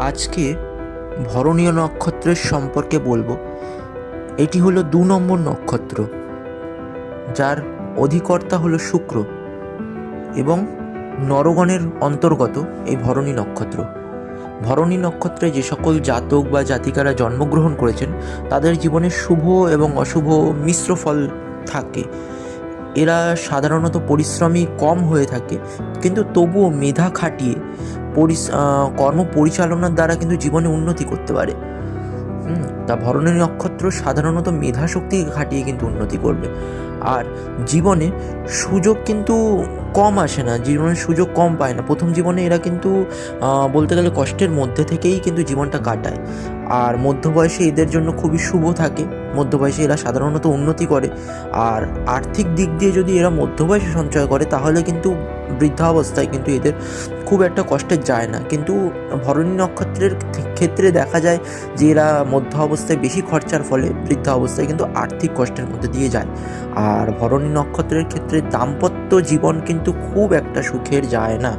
আজকে ভরণী নক্ষত্রের সম্পর্কে বলবো। এটি হলো 2 নম্বর নক্ষত্র, যার অধিকর্তা হলো শুক্র এবং নরগণের অন্তর্গত এই ভরণী নক্ষত্র। ভরণী নক্ষত্রে যে সকল জাতক বা জাতিকারা জন্মগ্রহণ করেছেন তাদের জীবনে শুভ এবং অশুভ মিশ্র ফল থাকে। এরা সাধারণত পরিশ্রমী কম হয়ে থাকে, কিন্তু তবুও মেধা খাটিয়ে কর্ম পরিচালনার দ্বারা কিন্তু জীবনে উন্নতি করতে পারে। তা ভরণী নক্ষত্র সাধারণত মেধাশক্তি খাটিয়ে কিন্তু উন্নতি করবে। আর জীবনে সুযোগ কিন্তু কম আসে না, জীবনে সুযোগ কম পায় না। প্রথম জীবনে এরা কিন্তু বলতে গেলে কষ্টের মধ্যে থেকেই কিন্তু জীবনটা কাটায়। আর মধ্যবয়সে এদের জন্য খুবই শুভ থাকে। মধ্যবয়সে এরা সাধারণত উন্নতি করে। আর আর্থিক দিক দিয়ে যদি এরা মধ্যবয়সে সঞ্চয় করে তাহলে কিন্তু বৃদ্ধাবস্থায় কিন্তু এদের খুব একটা কষ্টে যায় না। কিন্তু ভরণী নক্ষত্রের ক্ষেত্রে দেখা যায় যে এরা মধ্য অবস্থায় বেশি খরচার ফলে বৃদ্ধা অবস্থায় কিন্তু আর্থিক কষ্টের মধ্যে দিয়ে যায়। আর ভরণী নক্ষত্রের ক্ষেত্রে দাম্পত্য জীবন কিন্তু খুব একটা সুখের যায় না।